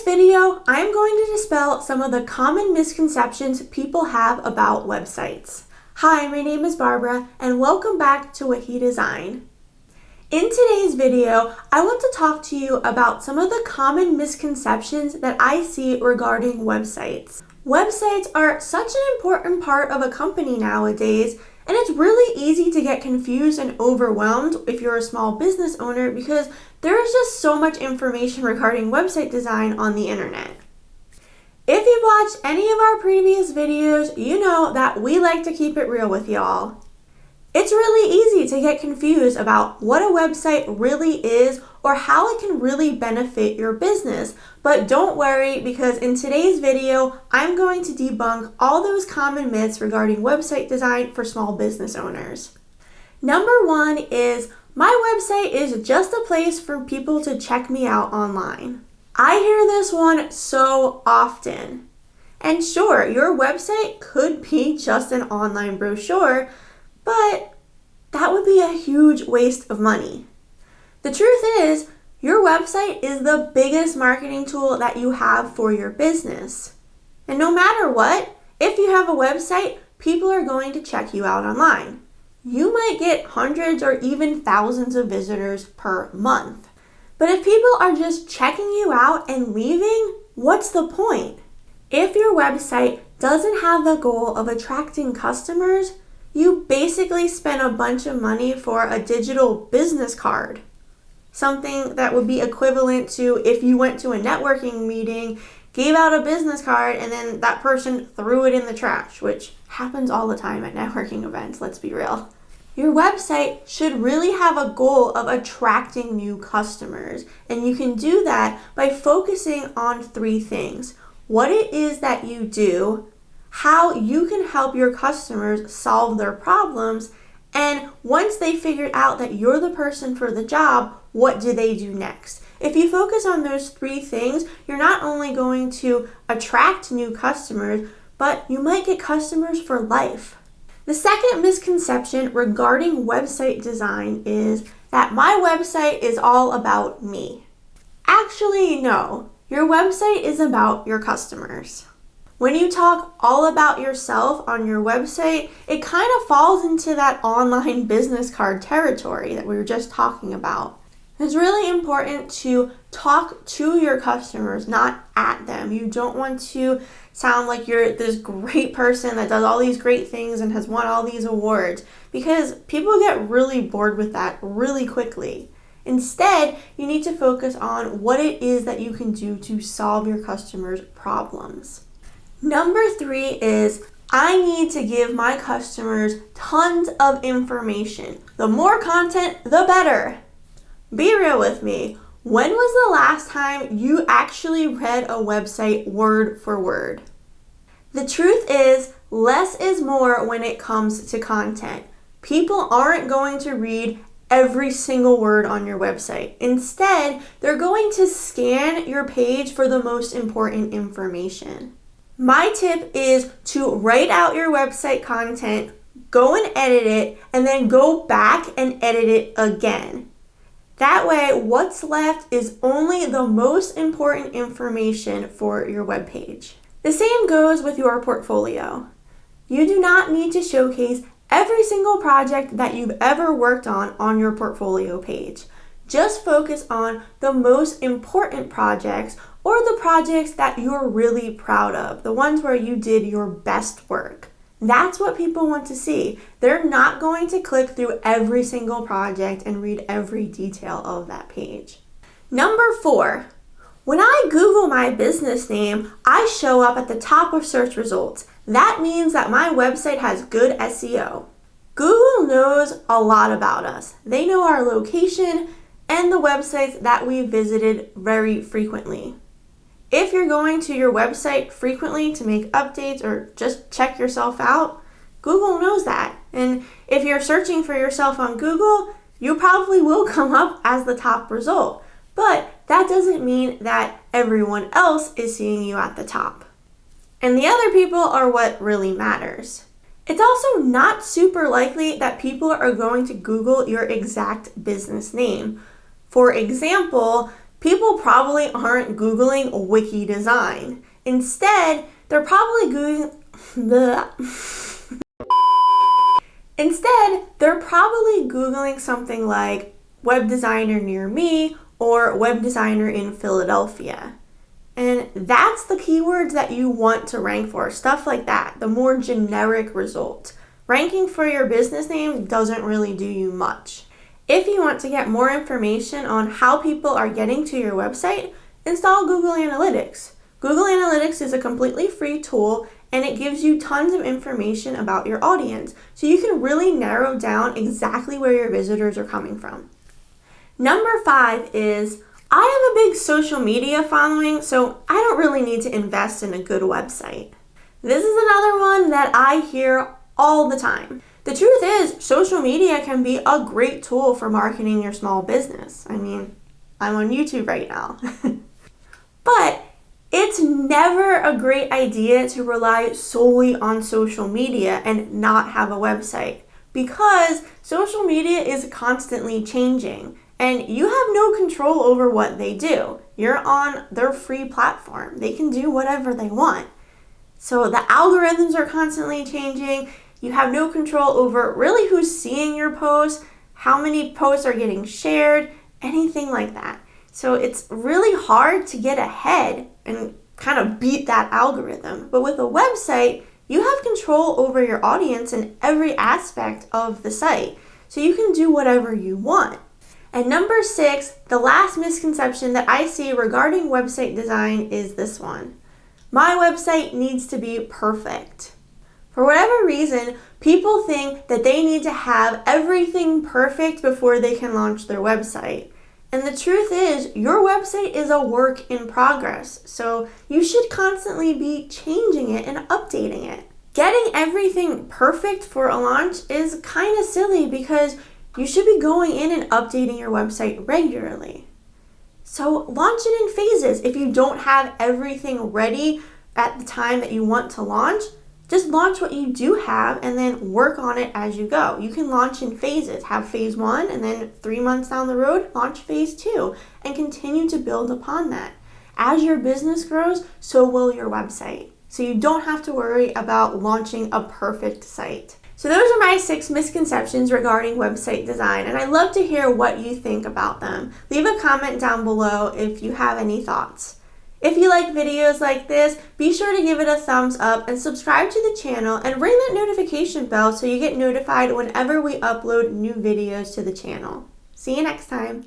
video, I'm going to dispel some of the common misconceptions people have about websites. Hi, my name is Barbara, and welcome back to Wiki Design. In today's video, I want to talk to you about some of the common misconceptions that I see regarding websites. Websites are such an important part of a company nowadays, and it's really easy to get confused and overwhelmed if you're a small business owner because there is just so much information regarding website design on the internet. If you've watched any of our previous videos, you know that we like to keep it real with y'all. It's really easy to get confused about what a website really is or how it can really benefit your business. But don't worry, because in today's video, I'm going to debunk all those common myths regarding website design for small business owners. Number one is, my website is just a place for people to check me out online. I hear this one so often. And sure, your website could be just an online brochure, but that would be a huge waste of money. The truth is, your website is the biggest marketing tool that you have for your business. And no matter what, if you have a website, people are going to check you out online. You might get hundreds or even thousands of visitors per month. But if people are just checking you out and leaving, what's the point? If your website doesn't have the goal of attracting customers, you basically spend a bunch of money for a digital business card. Something that would be equivalent to if you went to a networking meeting, gave out a business card, and then that person threw it in the trash, which happens all the time at networking events, let's be real. Your website should really have a goal of attracting new customers, and you can do that by focusing on three things: what it is that you do, how you can help your customers solve their problems, and once they figured out that you're the person for the job, what do they do next? If you focus on those three things, you're not only going to attract new customers, but you might get customers for life. The second misconception regarding website design is that my website is all about me. Actually, no. Your website is about your customers. When you talk all about yourself on your website, it kind of falls into that online business card territory that we were just talking about. It's really important to talk to your customers, not at them. You don't want to sound like you're this great person that does all these great things and has won all these awards, because people get really bored with that really quickly. Instead, you need to focus on what it is that you can do to solve your customers' problems. Number three is, I need to give my customers tons of information. The more content, the better. Be real with me. When was the last time you actually read a website word for word? The truth is, less is more when it comes to content. People aren't going to read every single word on your website. Instead, they're going to scan your page for the most important information. My tip is to write out your website content, go and edit it, and then go back and edit it again. That way, what's left is only the most important information for your webpage. The same goes with your portfolio. You do not need to showcase every single project that you've ever worked on your portfolio page. Just focus on the most important projects or the projects that you're really proud of, the ones where you did your best work. That's what people want to see. They're not going to click through every single project and read every detail of that page. Number four, when I Google my business name, I show up at the top of search results. That means that my website has good SEO. Google knows a lot about us. They know our location and the websites that we visited very frequently. If you're going to your website frequently to make updates or just check yourself out, Google knows that. And if you're searching for yourself on Google, you probably will come up as the top result. But that doesn't mean that everyone else is seeing you at the top. And the other people are what really matters. It's also not super likely that people are going to Google your exact business name. For example, people probably aren't Googling wiki design. Instead, they're probably Googling something like web designer near me or web designer in Philadelphia. And that's the keywords that you want to rank for, stuff like that, the more generic result. Ranking for your business name doesn't really do you much. If you want to get more information on how people are getting to your website, install Google Analytics. Google Analytics is a completely free tool and it gives you tons of information about your audience, so you can really narrow down exactly where your visitors are coming from. Number 5 is, I have a big social media following, so I don't really need to invest in a good website. This is another one that I hear all the time. The truth is, social media can be a great tool for marketing your small business. I mean, I'm on YouTube right now. But it's never a great idea to rely solely on social media and not have a website, because social media is constantly changing and you have no control over what they do. You're on their free platform. They can do whatever they want. So the algorithms are constantly changing. You have no control over really who's seeing your posts, how many posts are getting shared, anything like that. So it's really hard to get ahead and kind of beat that algorithm. But with a website, you have control over your audience and every aspect of the site. So you can do whatever you want. And number 6, the last misconception that I see regarding website design is this one. My website needs to be perfect. For whatever reason, people think that they need to have everything perfect before they can launch their website. And the truth is, your website is a work in progress, so you should constantly be changing it and updating it. Getting everything perfect for a launch is kind of silly because you should be going in and updating your website regularly. So launch it in phases. If you don't have everything ready at the time that you want to launch, just launch what you do have and then work on it as you go. You can launch in phases. Have phase 1 and then 3 months down the road, launch phase 2 and continue to build upon that. As your business grows, so will your website. So you don't have to worry about launching a perfect site. So those are my 6 misconceptions regarding website design, and I'd love to hear what you think about them. Leave a comment down below if you have any thoughts. If you like videos like this, be sure to give it a thumbs up and subscribe to the channel and ring that notification bell so you get notified whenever we upload new videos to the channel. See you next time.